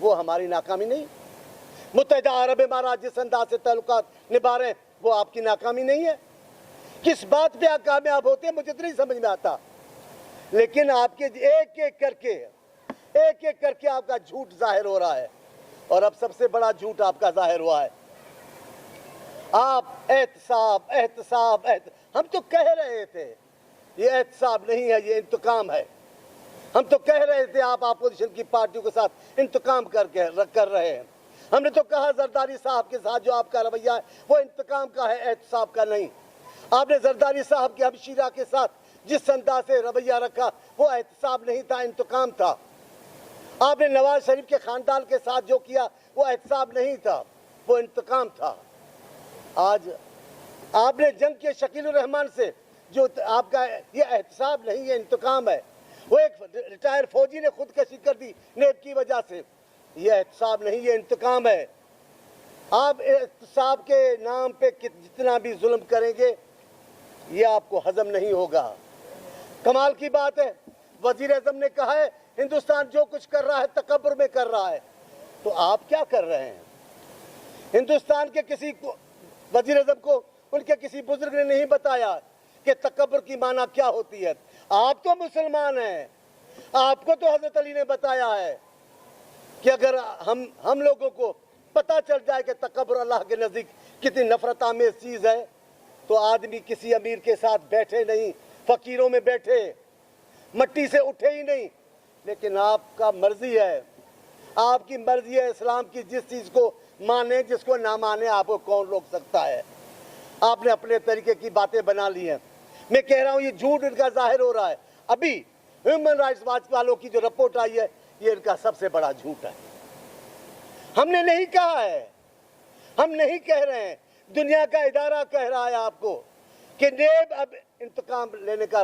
وہ ہماری ناکامی نہیں؟ متحدہ عرب امارات جس انداز سے تعلقات نبھا رہے ہیں وہ آپ کی ناکامی نہیں ہے؟ کس بات پہ آپ کامیاب ہوتے ہیں مجھے تو نہیں سمجھ میں آتا، لیکن آپ کے ایک ایک کر کے آپ کا جھوٹ ظاہر ہو رہا ہے، اور اب سب سے بڑا جھوٹ آپ کا ظاہر ہوا ہے۔ آپ احتساب ہم تو کہہ رہے تھے یہ احتساب نہیں ہے، یہ انتقام ہے۔ ہم تو کہہ رہے تھے آپ اپوزیشن کی پارٹیوں کے ساتھ انتقام کر رہے ہیں۔ ہم نے تو کہا زرداری صاحب کے ساتھ جو آپ کا رویہ ہے وہ انتقام کا ہے، احتساب کا نہیں۔ آپ نے زرداری صاحب کے ہمشیرہ کے ساتھ جس انداز سے رویہ رکھا وہ احتساب نہیں تھا، انتقام تھا۔ آپ نے نواز شریف کے خاندان کے ساتھ جو کیا وہ احتساب نہیں تھا، وہ انتقام تھا۔ آج آپ نے جنگ کے شکیل الرحمان سے جو آپ کا یہ احتساب نہیں، یہ انتقام ہے۔ وہ ایک ریٹائر فوجی نے خودکشی کر دی نیب کی وجہ سے، یہ احتساب نہیں، یہ انتقام ہے۔ آپ احتساب کے نام پہ جتنا بھی ظلم کریں گے یہ آپ کو ہضم نہیں ہوگا۔ کمال کی بات ہے، وزیر اعظم نے کہا ہے ہندوستان جو کچھ کر رہا ہے تکبر میں کر رہا ہے، تو آپ کیا کر رہے ہیں؟ ہندوستان کے کسی وزیر اعظم کو ان کے کسی بزرگ نے نہیں بتایا کہ تکبر کی معنی کیا ہوتی ہے۔ آپ تو مسلمان ہیں، آپ کو تو حضرت علی نے بتایا ہے کہ اگر ہم لوگوں کو پتہ چل جائے کہ تکبر اللہ کے نزدیک کتنی نفرت آمیز چیز ہے تو آدمی کسی امیر کے ساتھ بیٹھے نہیں، فقیروں میں بیٹھے، مٹی سے اٹھے ہی نہیں۔ لیکن آپ کا مرضی ہے، آپ کی مرضی ہے اسلام کی، جس چیز کو مانے جس کو نہ مانے آپ کو کون روک سکتا ہے؟ آپ نے اپنے طریقے کی باتیں بنا لی ہیں۔ میں کہہ رہا ہوں یہ جھوٹ ان کا ظاہر ہو رہا ہے۔ ابھی ہیومن رائٹس واچ والوں کی جو رپورٹ آئی ہے یہ ان کا سب سے بڑا جھوٹ ہے۔ ہم نے نہیں کہا ہے، ہم نہیں کہہ رہے ہیں، دنیا کا ادارہ کہہ رہا ہے آپ کو کہ نیب اب انتقام لینے کا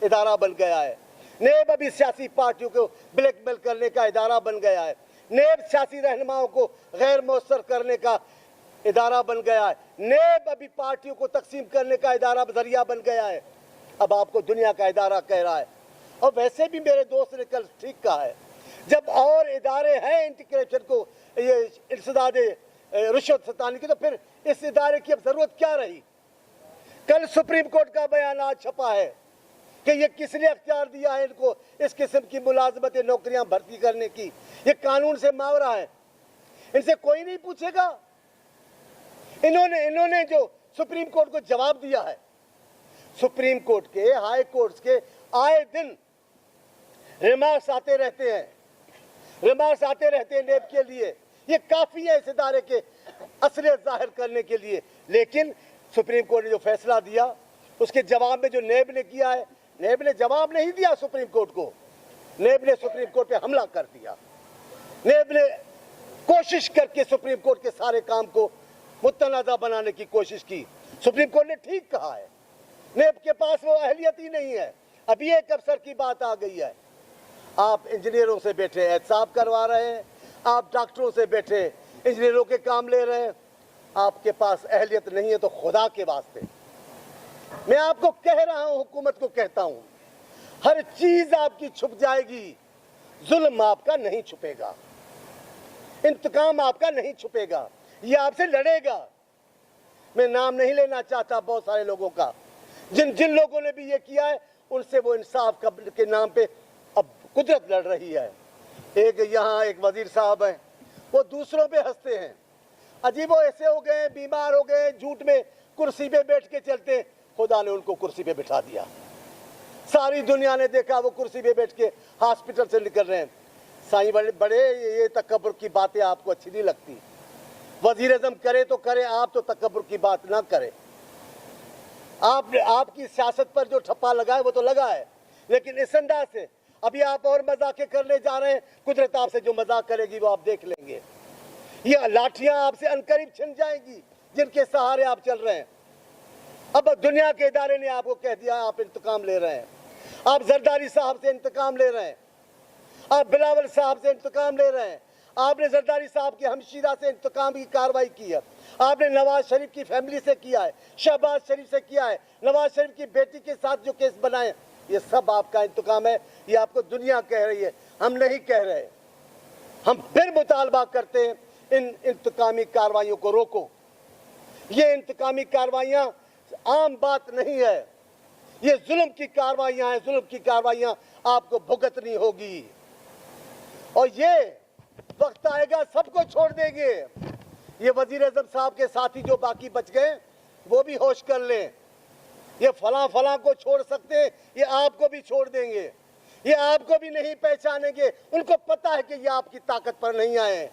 ادارہ بن گیا ہے، نیب ابھی سیاسی پارٹیوں کو بلیک میل کرنے کا ادارہ بن گیا ہے، نیب سیاسی رہنماؤں کو غیر مؤثر کرنے کا ادارہ بن گیا ہے، نیب ابھی پارٹیوں کو تقسیم کرنے کا ادارہ ذریعہ بن گیا ہے۔ اب آپ کو دنیا کا ادارہ کہہ رہا ہے۔ اور ویسے بھی میرے دوست نے کل ٹھیک کہا ہے، جب اور ادارے ہیں اینٹی کرپشن کو یہ انسداد رشوت ستانی کی، تو پھر اس ادارے کی اب ضرورت کیا رہی؟ کل سپریم کورٹ کا بیان آج چھپا ہے کہ یہ کس نے اختیار دیا ہے ان کو اس قسم کی ملازمت نوکریاں بھرتی کرنے کی؟ یہ قانون سے ماورا ہے، ان سے کوئی نہیں پوچھے گا۔ انہوں نے جو سپریم کورٹ کو جواب دیا ہے، سپریم کورٹ کے ہائی کورٹس کے آئے دن ریمارکس آتے رہتے ہیں نیب کے لیے، یہ کافی ہے اس ادارے کے اصلیت ظاہر کرنے کے لیے۔ لیکن سپریم کورٹ نے جو فیصلہ دیا اس کے جواب میں جو نیب نے کیا ہے، نیب نے جواب نہیں دیا سپریم کورٹ کو، نیب نے سپریم کورٹ پہ حملہ کر دیا۔ نیب نے کوشش کر کے سپریم کورٹ کے سارے کام کو متنازع بنانے کی کوشش کی۔ سپریم کورٹ نے ٹھیک کہا ہے، نیب کے پاس وہ اہلیت ہی نہیں ہے۔ ابھی ایک افسر کی بات آ گئی ہے، آپ انجینئروں سے بیٹھے احتساب کروا رہے ہیں، آپ ڈاکٹروں سے بیٹھے انجینئروں کے کام لے رہے ہیں، آپ کے پاس اہلیت نہیں ہے تو خدا کے واسطے میں آپ کو کہہ رہا ہوں، حکومت کو کہتا ہوں، ہر چیز آپ کی چھپ جائے گی، ظلم آپ کا نہیں چھپے گا، انتقام آپ کا نہیں چھپے گا، یہ آپ سے لڑے گا۔ میں نام نہیں لینا چاہتا بہت سارے لوگوں کا، جن لوگوں نے بھی یہ کیا ہے ان سے وہ انصاف کے نام پہ اب قدرت لڑ رہی ہے۔ یہاں ایک وزیر صاحب ہیں، وہ دوسروں پہ ہنستے ہیں، عجیب و ایسے ہو گئے، بیمار ہو گئے، جھوٹ میں کرسی پہ بیٹھ کے چلتے ہیں، خدا نے ان کو کرسی پہ بٹھا دیا۔ ساری دنیا نے دیکھا وہ کرسی پہ بیٹھ کے ہاسپٹل سے نکل رہے ہیں۔ سائیں بڑے یہ تکبر کی باتیں آپ کو اچھی نہیں لگتی، وزیر اعظم کرے تو کرے، آپ تو تکبر کی بات نہ کرے۔ آپ کی سیاست پر جو ٹھپا لگا ہے وہ تو لگا ہے، لیکن اس انداز سے ابھی آپ اور مذاقیں کرنے جا رہے ہیں، قدرت آپ سے جو مذاق کرے گی وہ آپ دیکھ لیں گے۔ یہ لاٹھیاں آپ سے عنقریب چھن جائیں گی جن کے سہارے آپ چل رہے ہیں۔ اب دنیا کے ادارے نے آپ کو کہہ دیا آپ انتقام لے رہے ہیں، آپ زرداری صاحب سے انتقام لے رہے ہیں، آپ بلاول صاحب سے انتقام لے رہے ہیں، آپ نے زرداری صاحب کے ہمشیرہ سے انتقام کی کارروائی کی ہے، آپ نے نواز شریف کی فیملی سے کیا ہے، شہباز شریف سے کیا ہے، نواز شریف کی بیٹی کے ساتھ جو کیس بنائے، یہ سب آپ کا انتقام ہے۔ یہ آپ کو دنیا کہہ رہی ہے، ہم نہیں کہہ رہے، ہم پھر مطالبہ کرتے ہیں ان انتقامی کارروائیوں کو روکو. یہ انتقامی کارروائیاں عام بات نہیں ہے, یہ ظلم کی کارروائیاں ہیں, ظلم کی کارروائیاں آپ کو بھگتنی ہوگی, اور یہ وقت آئے گا سب کو چھوڑ دیں گے. یہ وزیر اعظم صاحب کے ساتھی جو باقی بچ گئے وہ بھی ہوش کر لیں, یہ فلاں کو چھوڑ سکتے ہیں, یہ آپ کو بھی چھوڑ دیں گے, یہ آپ کو بھی نہیں پہچانیں گے. ان کو پتا ہے کہ یہ آپ کی طاقت پر نہیں آئے,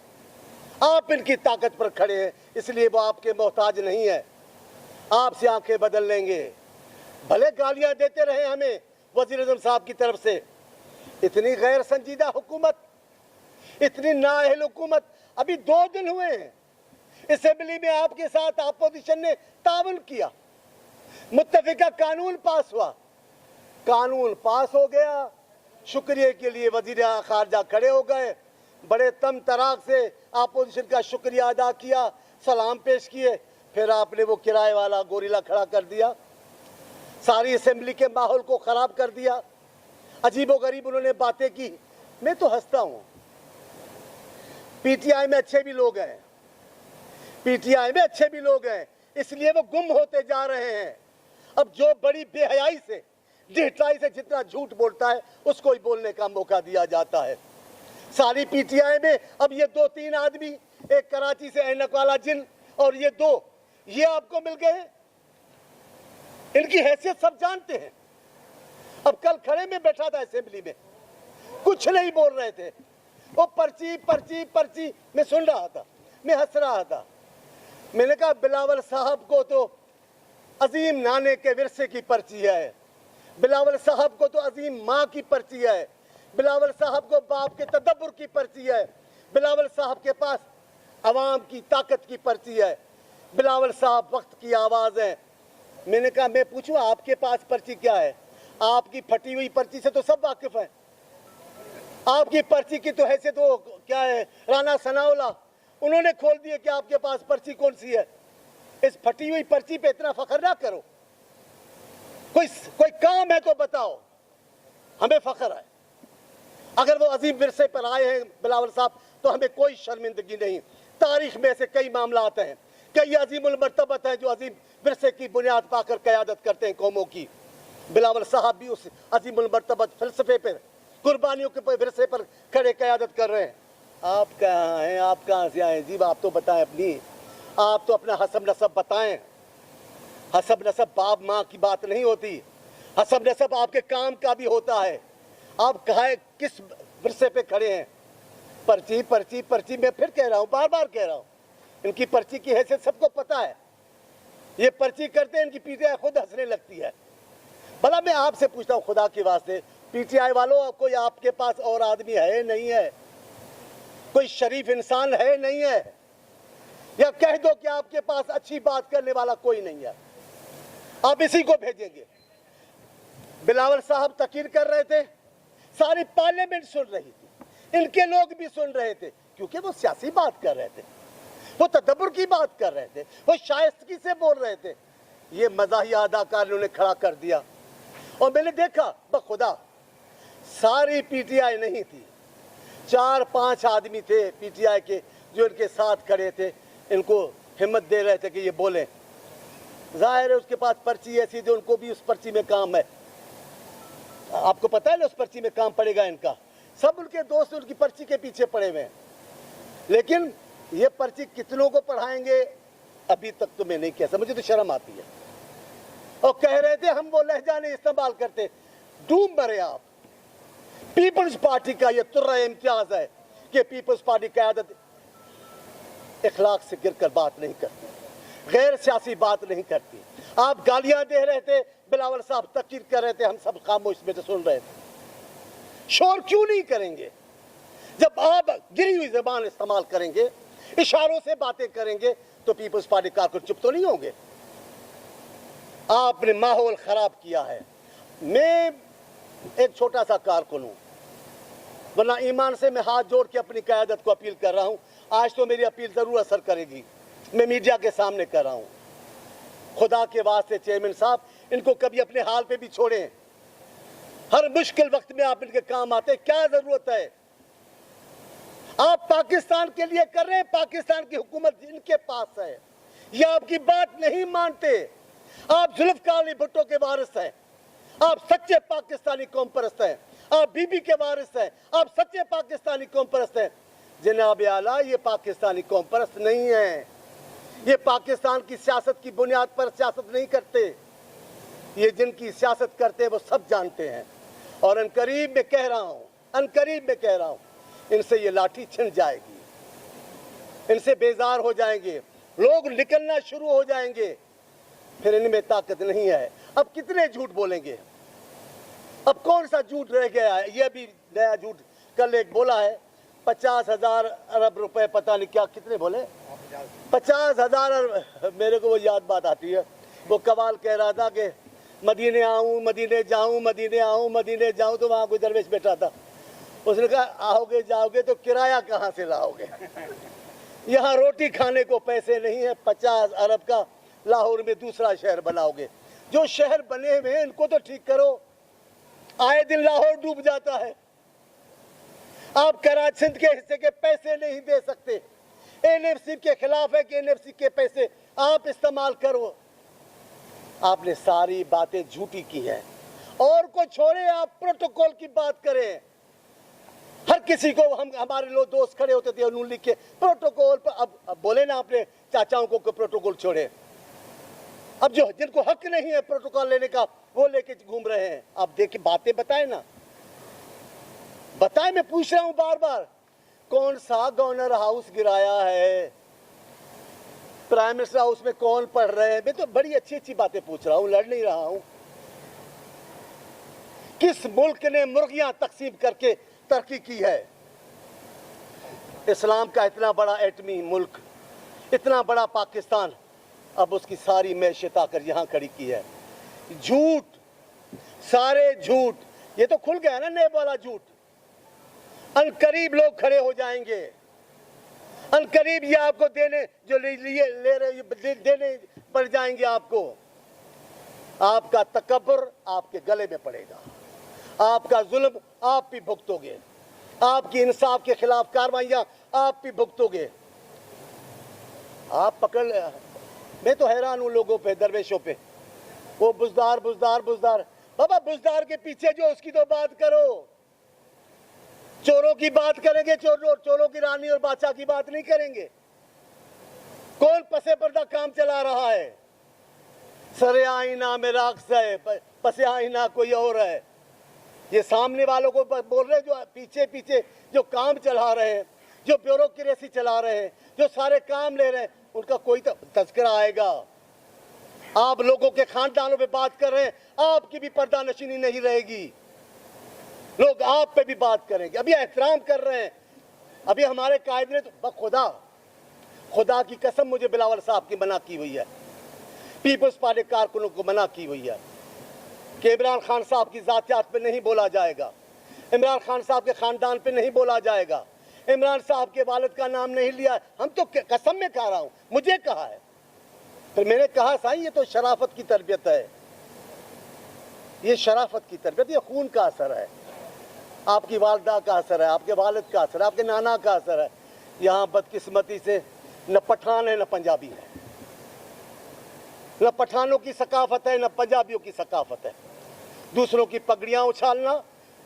آپ ان کی طاقت پر کھڑے ہیں, اس لیے وہ آپ کے محتاج نہیں ہے, آپ سے آنکھیں بدل لیں گے. بھلے گالیاں دیتے رہے ہمیں وزیر اعظم صاحب کی طرف سے, اتنی غیر سنجیدہ حکومت, اتنی نااہل حکومت. ابھی 2 دن ہوئے ہیں اسمبلی میں آپ کے ساتھ اپوزیشن نے تعاون کیا, متفقہ قانون پاس ہوا, قانون پاس ہو گیا, شکریہ کے لیے وزیر خارجہ کھڑے ہو گئے, بڑے تم تراک سے اپوزیشن کا شکریہ ادا کیا, سلام پیش کیے, پھر آپ نے وہ کرائے والا گوریلا کھڑا کر دیا, ساری اسمبلی کے ماحول کو خراب کر دیا, عجیب و غریب انہوں نے باتیں کی. میں تو ہنستا ہوں, پی ٹی آئی میں اچھے بھی لوگ ہیں, پی ٹی آئی میں اچھے بھی لوگ ہیں, اس لیے وہ گم ہوتے جا رہے ہیں. اب جو بڑی بے حیائی سے, ڈھٹائی سے جتنا جھوٹ بولتا ہے اس کو ہی بولنے کا موقع دیا جاتا ہے. ساری پی ٹی آئی میں اب یہ 2-3 آدمی, ایک کراچی سے اینک والا جن, اور یہ 2, یہ آپ کو مل گئے ہیں. ان کی حیثیت سب جانتے ہیں. اب کل کھڑے میں بیٹھا تھا اسمبلی میں, کچھ نہیں بول رہے تھے, وہ پرچی پرچی پرچی, میں سن رہا تھا, میں ہنس رہا تھا. میں نے کہا بلاول صاحب کو تو عظیم نانے کے ورثے کی پرچی ہے, بلاول صاحب کو تو عظیم ماں کی پرچی ہے, بلاول صاحب کو باپ کے تدبر کی پرچی ہے, بلاول صاحب کے پاس عوام کی طاقت کی پرچی ہے, بلاول صاحب وقت کی آواز ہے. میں نے کہا میں پوچھوں آپ کے پاس پرچی کیا ہے؟ آپ کی پھٹی ہوئی پرچی سے تو سب واقف ہیں, آپ کی پرچی کی تو حیثیت وہ کیا ہے, رانا ثناءاللہ, انہوں نے کھول دیے کہ آپ کے پاس پرچی کون سی ہے. اس پھٹی ہوئی پرچی پہ اتنا فخر نہ کرو, کوئی کام ہے تو بتاؤ, ہمیں فخر ہے. اگر وہ عظیم ورثے پر آئے ہیں بلاول صاحب تو ہمیں کوئی شرمندگی نہیں. تاریخ میں ایسے کئی معاملات ہیں, کئی عظیم المرتبت ہیں جو عظیم ورثے کی بنیاد پا کر قیادت کرتے ہیں قوموں کی. بلاول صاحب بھی اس عظیم المرتبت فلسفے پر, قربانیوں کے ورثے پر کھڑے قیادت کر رہے ہیں. آپ کہاں ہیں, آپ کہاں سے آئے جی, آپ تو بتائیں اپنی, آپ تو اپنا حسب نسب بتائیں. حسب نسب باپ ماں کی بات نہیں ہوتی, حسب نسب آپ کے کام کا بھی ہوتا ہے. آپ کہاں کس ورثے پہ کھڑے ہیں؟ پرچی پرچی پرچی, میں پھر کہہ رہا ہوں, بار بار کہہ رہا ہوں, ان کی پرچی کی حیثیت سب کو پتا ہے. یہ پرچی کرتے ہیں, ان کی پی ٹی آئی خود ہنسنے لگتی ہے. بھلا میں آپ سے پوچھتا ہوں خدا کے واسطے, پی ٹی آئی والوں, کوئی آپ کے پاس اور آدمی ہے نہیں ہے؟ کوئی شریف انسان ہے نہیں ہے؟ یا کہہ دو کہ آپ کے پاس اچھی بات کرنے والا کوئی نہیں ہے, آپ اسی کو بھیجیں گے. بلاول صاحب تقریر کر رہے تھے, ساری پارلیمنٹ سن رہی تھی, ان کے لوگ بھی سن رہے تھے, کیونکہ وہ سیاسی بات کر رہے تھے, وہ تدبر کی بات کر رہے تھے, وہ شائستگی سے بول رہے تھے. یہ مزاحیہ اداکار انہوں نے کھڑا کر دیا, اور میں نے دیکھا بخدا ساری پی ٹی آئی نہیں تھی, 4-5 آدمی تھے پی ٹی آئی کے جو ان کے ساتھ کھڑے تھے, ان کو ہمت دے رہے تھے کہ یہ بولیں. ظاہر ہے اس کے پاس پرچی ایسی تھی, ان کو بھی اس پرچی میں کام ہے. آپ کو پتا ہے نا اس پرچی میں کام پڑے گا ان کا, سب ان کے دوست ان کی پرچی کے پیچھے پڑے ہوئے ہیں. لیکن یہ پرچی کتنوں کو پڑھائیں گے ابھی تک تو میں نہیں کہہ سکتا, مجھے تو شرم آتی ہے. اور کہہ رہے تھے ہم وہ لہجہ نہیں استعمال کرتے. ڈوب مرے آپ. پیپلز پارٹی کا یہ ترہ امتیاز ہے کہ پیپلز پارٹی قیادت اخلاق سے گر کر بات نہیں کرتی, غیر سیاسی بات نہیں کرتی. آپ گالیاں دے رہے تھے, بلاول صاحب تقریر کر رہے تھے, ہم سب خاموش میں سے سن رہے تھے. شور کیوں نہیں کریں گے؟ جب آپ گری ہوئی زبان استعمال کریں گے, اشاروں سے باتیں کریں گے, تو پیپلز پارٹی کارکن چپ تو نہیں ہوں گے. آپ نے ماحول خراب کیا ہے. میں ایک چھوٹا سا کارکن ہوں, ورنہ ایمان سے میں ہاتھ جوڑ کے اپنی قیادت کو اپیل کر رہا ہوں. آج تو میری اپیل ضرور اثر کرے گی, میں میڈیا کے سامنے کر رہا ہوں. خدا کے واسطے چیئرمین صاحب, ان کو کبھی اپنے حال پہ بھی چھوڑیں. ہر مشکل وقت میں آپ ان کے کام آتے, کیا ضرورت ہے؟ آپ پاکستان کے لیے کر رہے ہیں, پاکستان کی حکومت ان کے پاس ہے, یہ آپ کی بات نہیں مانتے. آپ ذوالفقار علی بھٹو کے وارث ہیں, آپ سچے پاکستانی قوم پرست ہیں, آپ بی بی کے وارث ہیں, آپ سچے پاکستانی قوم پرست ہیں. جناب اعلیٰ, یہ پاکستانی قوم پرست نہیں ہیں, یہ پاکستان کی سیاست کی بنیاد پر سیاست نہیں کرتے. یہ جن کی سیاست کرتے ہیں وہ سب جانتے ہیں, اور عنقریب میں کہہ رہا ہوں, عنقریب میں کہہ رہا ہوں, ان سے یہ لاٹھی چھن جائے گی, ان سے بیزار ہو جائیں گے, لوگ نکلنا شروع ہو جائیں گے, پھر ان میں طاقت نہیں ہے. اب کتنے جھوٹ بولیں گے؟ اب کون سا جھوٹ رہ گیا ہے؟ یہ بھی نیا جھوٹ کل ایک بولا ہے, 50,000 ارب روپے, پتہ نہیں کیا کتنے بولے, 50,000 ارب. میرے کو وہ یاد بات آتی ہے, وہ قوال کہہ رہا تھا کہ مدینے آؤں, مدینے جاؤں, مدینے آؤں, مدینے جاؤں, تو وہاں کوئی درویش بیٹھا تھا. اس نے کہا آؤ گے جاؤ گے تو کرایہ کہاں سے لاؤ گے؟ یہاں روٹی کھانے کو پیسے نہیں ہیں, 50 ارب کا لاہور میں دوسرا شہر بناؤ گے. جو شہر بنے ہوئے ہیں ان کو تو ٹھیک کرو, آئے دن لاہور ڈوب جاتا ہے. آپ کراچی سندھ کے حصے کے پیسے نہیں دے سکتے, NFC کے خلاف ہے کہ NFC کے پیسے آپ استعمال کرو. آپ نے ساری باتیں جھوٹی کی ہیں, اور کو چھوڑے, آپ پروٹوکول کی بات کریں. ہر کسی کو ہمارے لوگ دوست کھڑے ہوتے تھے نون لیگ کے پروٹوکول پر, اب بولے نا اپنے چاچاؤں کو کہ پروٹوکول چھوڑے. اب جو جن کو حق نہیں ہے پروٹوکول لینے کا وہ لے کے گھوم رہے ہیں. آپ دیکھیں, باتیں بتائیں نا, بتائیں. میں پوچھ رہا ہوں بار بار, کون سا گورنر ہاؤس گرایا ہے؟ پرائم منسٹر ہاؤس میں کون پڑھ رہے ہیں؟ میں تو بڑی اچھی اچھی باتیں پوچھ رہا ہوں, لڑ نہیں رہا ہوں. کس ملک نے مرغیاں تقسیم کر کے ترقی کی ہے؟ اسلام کا اتنا بڑا ایٹمی ملک, اتنا بڑا پاکستان, اب اس کی ساری معیشت آ کر یہاں کھڑی کی ہے. جھوٹ, سارے جھوٹ. یہ تو کھل گیا نا نیب والا جھوٹ. عنقریب لوگ کھڑے ہو جائیں گے, عنقریب یہ آپ کو دینے جو لے رہے دینے پڑ جائیں گے آپ کو. آپ کا تکبر آپ کے گلے میں پڑے گا, آپ کا ظلم آپ بھی بھگتو گے, آپ کی انصاف کے خلاف کاروائیاں آپ بھی بھگتو گے. آپ پکڑ, میں تو حیران ہوں لوگوں پہ, درویشوں پہ. وہ بزدار بزدار بزدار, بابا بزدار کے پیچھے جو اس کی تو بات کرو. چوروں کی بات کریں گے, چوروں کی رانی اور بادشاہ کی بات نہیں کریں گے. کون پسے پردہ کام چلا رہا ہے؟ سر آئینہ میں راکس ہے, پس آئینہ کوئی اور ہے. یہ سامنے والوں کو بول رہے, جو پیچھے پیچھے جو کام چلا رہے ہیں, جو بیوروکریسی چلا رہے ہیں, جو سارے کام لے رہے ہیں, ان کا کوئی تذکرہ آئے گا. آپ لوگوں کے خاندانوں پہ بات کر رہے ہیں, آپ کی بھی پردہ نشینی نہیں رہے گی. لوگ آپ پہ بھی بات کریں گے. ابھی احترام کر رہے ہیں, ابھی ہمارے قائد نے تو خدا کی قسم مجھے بلاول صاحب کی منع کی ہوئی ہے, پیپلز پارٹی کارکنوں کو منع کی ہوئی ہے کہ عمران خان صاحب کی ذاتیات پہ نہیں بولا جائے گا, عمران خان صاحب کے خاندان پہ نہیں بولا جائے گا, عمران صاحب کے والد کا نام نہیں لیا. ہم تو قسم میں کہہ رہا ہوں, مجھے کہا ہے. پھر میں نے کہا صاحب یہ تو شرافت کی تربیت ہے, یہ شرافت کی تربیت, یہ خون کا اثر ہے, آپ کی والدہ کا اثر ہے, آپ کے والد کا اثر ہے, آپ کے نانا کا اثر ہے. یہاں بدقسمتی سے نہ پٹھان ہے نہ پنجابی ہے, نہ پٹھانوں کی ثقافت ہے نہ پنجابیوں کی ثقافت ہے. دوسروں کی پگڑیاں اچھالنا,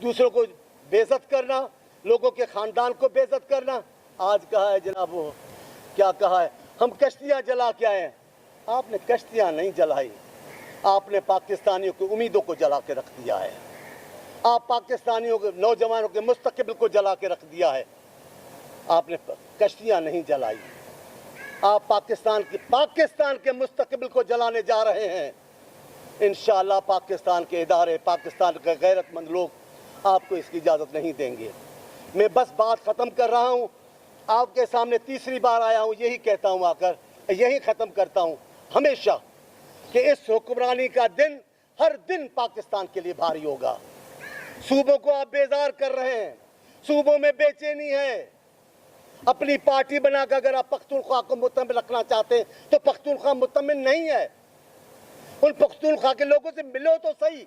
دوسروں کو بے عزت کرنا, لوگوں کے خاندان کو بے عزت کرنا. آج کہا ہے جناب, وہ کیا کہا ہے, ہم کشتیاں جلا کے آئے ہیں. آپ نے کشتیاں نہیں جلائی, آپ نے پاکستانیوں کی امیدوں کو جلا کے رکھ دیا ہے. آپ پاکستانیوں کے نوجوانوں کے مستقبل کو جلا کے رکھ دیا ہے. آپ نے کشتیاں نہیں جلائی, آپ پاکستان کے مستقبل کو جلانے جا رہے ہیں. انشاءاللہ پاکستان کے ادارے, پاکستان کے غیرت مند لوگ آپ کو اس کی اجازت نہیں دیں گے. میں بس بات ختم کر رہا ہوں, آپ کے سامنے تیسری بار آیا ہوں, یہی کہتا ہوں, آ کر یہی ختم کرتا ہوں ہمیشہ, کہ اس حکمرانی کا دن ہر دن پاکستان کے لیے بھاری ہوگا. صوبوں کو آپ بیزار کر رہے ہیں, صوبوں میں بے چینی ہے. اپنی پارٹی بنا کر اگر آپ پختونخوا کو مطمئن رکھنا چاہتے ہیں تو پختونخوا مطمئن نہیں ہے. ان پختونخوا کے لوگوں سے ملو تو صحیح.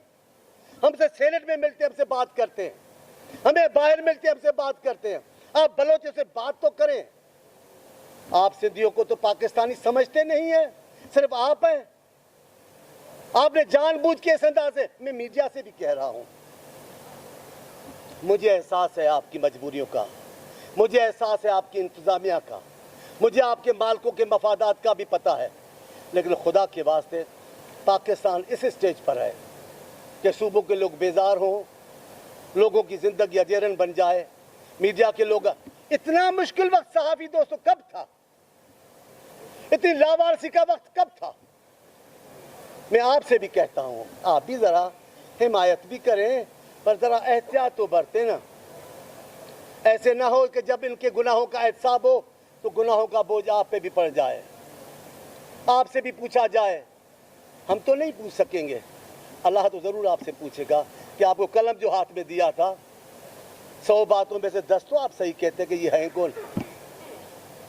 ہم سے سینٹ میں ملتے ہم سے بات کرتے ہیں, ہمیں باہر ملتے ہم سے بات کرتے ہیں. آپ بلوچوں سے بات تو کریں. آپ سندھیوں کو تو پاکستانی سمجھتے نہیں ہیں, صرف آپ ہیں. آپ نے جان بوجھ کے اس انداز سے, میں میڈیا سے بھی کہہ رہا ہوں, مجھے احساس ہے آپ کی مجبوریوں کا, مجھے احساس ہے آپ کی انتظامیہ کا, مجھے آپ کے مالکوں کے مفادات کا بھی پتہ ہے, لیکن خدا کے واسطے پاکستان اس اسٹیج پر ہے کہ صوبوں کے لوگ بیزار ہوں, لوگوں کی زندگی اجیرن بن جائے, میڈیا کے لوگ. اتنا مشکل وقت صحافی دوستو کب تھا؟ اتنی لاوارسی کا وقت کب تھا؟ میں آپ سے بھی کہتا ہوں, آپ بھی ذرا حمایت بھی کریں, پر ذرا احتیاط تو برتیں نا. ایسے نہ ہو کہ جب ان کے گناہوں کا احتساب ہو تو گناہوں کا بوجھ آپ پہ بھی پڑ جائے. آپ سے بھی پوچھا جائے, ہم تو نہیں پوچھ سکیں گے, اللہ تو ضرور آپ سے پوچھے گا کہ آپ کو قلم جو ہاتھ میں دیا تھا 100 باتوں میں سے 10 تو آپ صحیح کہتے کہ یہ ہیں کون.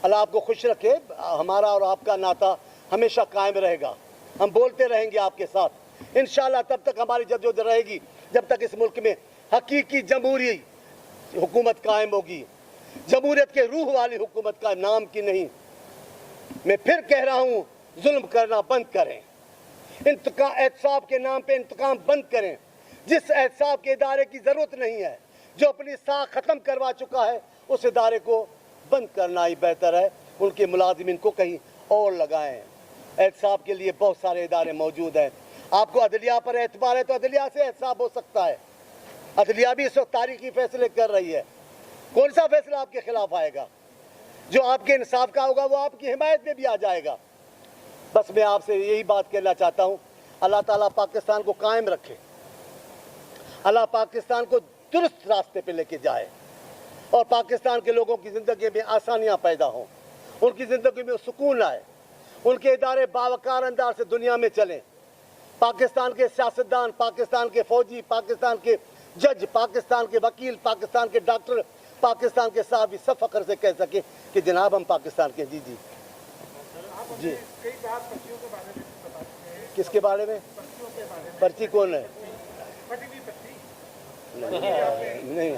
اللہ آپ کو خوش رکھے, ہمارا اور آپ کا ناطہ ہمیشہ قائم رہے گا, ہم بولتے رہیں گے آپ کے ساتھ انشاءاللہ. تب تک ہماری جدوجہد رہے گی جب تک اس ملک میں حقیقی جمہوری حکومت قائم ہوگی, جمہوریت کے روح والی حکومت کا, نام کی نہیں. میں پھر کہہ رہا ہوں, ظلم کرنا بند کریں, احتساب کے نام پہ انتقام بند کریں. جس احتساب کے ادارے کی ضرورت نہیں ہے, جو اپنی ساکھ ختم کروا چکا ہے, اس ادارے کو بند کرنا ہی بہتر ہے. ان کے ملازمین کو کہیں اور لگائیں. احتساب کے لیے بہت سارے ادارے موجود ہیں. آپ کو عدلیہ پر اعتبار ہے تو عدلیہ سے احتساب ہو سکتا ہے. عدلیہ بھی اس وقت تاریخی فیصلے کر رہی ہے. کون سا فیصلہ آپ کے خلاف آئے گا؟ جو آپ کے انصاف کا ہوگا وہ آپ کی حمایت میں بھی آ جائے گا. بس میں آپ سے یہی بات کہنا چاہتا ہوں, اللہ تعالیٰ پاکستان کو قائم رکھے, اللہ پاکستان کو درست راستے پہ لے کے جائے, اور پاکستان کے لوگوں کی زندگی میں آسانیاں پیدا ہوں, ان کی زندگی میں سکون آئے, ان کے ادارے باوقار انداز سے دنیا میں چلیں. پاکستان کے سیاستدان, پاکستان کے فوجی, پاکستان کے جج, پاکستان کے وکیل, پاکستان کے ڈاکٹر, پاکستان کے صحافی سب فخر سے کہہ سکے کہ جناب ہم پاکستان کے. جی جی جی. کس کے بارے میں؟ پرچی کون ہے؟ نہیں,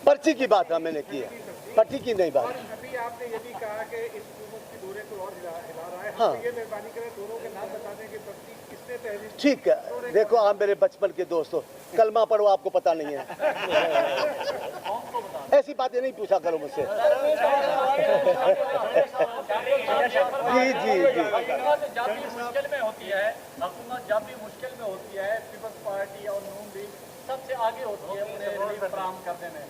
پرچی کی بات میں نے کی ہے, پرچی کی نہیں بات. ابھی آپ نے یہ بھی کہا کہ اس حکومت کی دورے کو اور ہلا رہا ہے, ہاں یہ مہربانی کریں دونوں کے نام بتا دیں کہ پرچی کس نے تحریر. ٹھیک ہے, دیکھو آپ میرے بچپن کے دوستو, کلمہ پڑھو, آپ کو پتہ نہیں ہے. ایسی باتیں نہیں پوچھا کرو مجھ سے. جی جی جی. جب بھی مشکل میں ہوتی ہے حکومت, جب بھی مشکل میں ہوتی ہے, پیپلز پارٹی اور نون لیگ سب سے آگے ہوتی ہے انہیں ریلیف فراہم کرنے میں,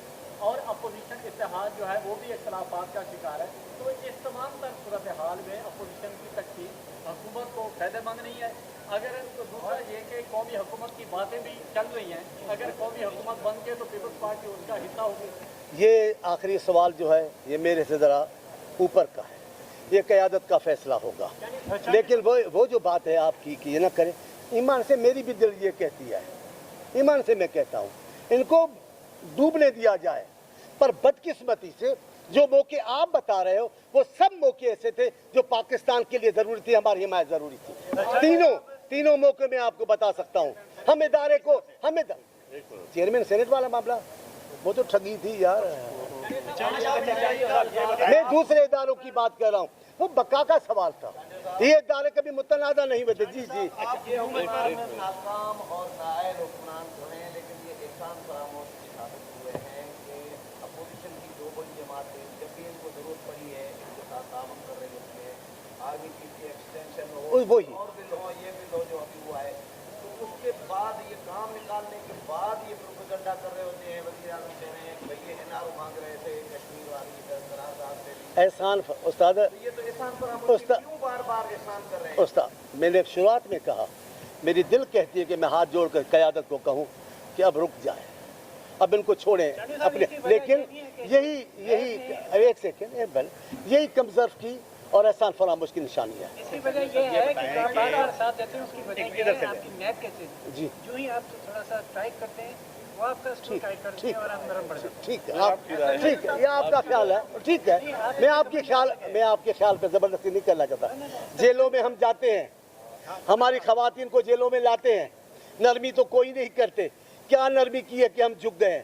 اور اپوزیشن اتحاد جو ہے وہ بھی اختلافات کا شکار ہے. تو اس تمام تر صورتحال میں اپوزیشن کی تشکیل حکومت کو فائدہ مند نہیں ہے. اگر دوسرا یہ کہ قومی حکومت کی باتیں بھی چل رہی ہیں, اگر قومی حکومت بن کے تو پیپلز پارٹی اس کا حصہ ہوگی. یہ آخری سوال جو ہے یہ میرے سے ذرا اوپر کا ہے, یہ قیادت کا فیصلہ ہوگا. لیکن وہ جو بات ہے آپ کی کہ یہ نہ کریں, ایمان سے میری بھی دل یہ کہتی ہے, ایمان سے میں کہتا ہوں ان کو ڈوبنے دیا جائے. پر بدقسمتی سے جو موقع آپ بتا رہے ہو وہ سب موقع ایسے تھے جو پاکستان کے لیے ضروری تھی, ہماری حمایت ضروری تھی. تینوں موقع میں آپ کو بتا سکتا ہوں. ہم ادارے کو, ہمیں چیئرمین سینٹ والا معاملہ وہ تو ٹھگی تھی یار. میں دوسرے اداروں کی بات کر رہا ہوں, وہ بقا کا سوال تھا. یہ ادارے کبھی متنازع نہیں ہوتے. جی جی. ناکام اور نائل حکمران بنے, لیکن یہ احسان فراموش ثابت ہوئے ہیں کہ اپوزیشن کی دو بڑی جماعتیں جب بھی ان کو ضرورت پڑی ہے ان کے ساتھ تعاون کر رہی ہوتی ہے. آرمی چیف کی ایکسٹینشن ہو, وہی اور بل ہو, یہ بل ہو جو ابھی ہوا ہے, تو اس کے بعد یہ کام نکالنے کے بعد یہ پروپیگنڈا کر رہے ہوتے ہیں. وزیر اعظم کہہ رہے ہیں کہ بھائی یہ NRO مانگ رہے تھے کشمیر والی قرارداد سے. احسان استاد, یہ تو احسان فراموش کیوں بار بار احسان کر رہے ہیں؟ استاد میں نے شروعات میں کہا, میری دل کہتی ہے کہ میں ہاتھ جوڑ کر قیادت کو کہوں کہ اب رک جائے, اب ان کو چھوڑیں اپنے. لیکن یہی ایک سیکنڈ, یہی کم ظرف کی اور احسان فراموش کی نشانی ہے. اس کی وجہ یہ ہے کہ بار بار ساتھ دیتے ہیں, اس کی وجہ یہ ہے آپ کی نیک کیسے جی جو ہی آپ تھوڑا سا ٹائٹ کرتے ہیں وہ آپ کا اسٹور ٹائٹ کرتے ہیں اور آپ نرم پڑ جاتے ہیں. ٹھیک ہے, ٹھیک ہے, یہ آپ کا خیال ہے. ٹھیک ہے, میں آپ کے خیال پہ زبردستی نہیں کرنا چاہتا. جیلوں میں ہم جاتے ہیں, ہماری خواتین کو جیلوں میں لاتے ہیں, نرمی تو کوئی نہیں کرتے. کیا نرمی کی ہے کہ ہم جھک گئے ہیں.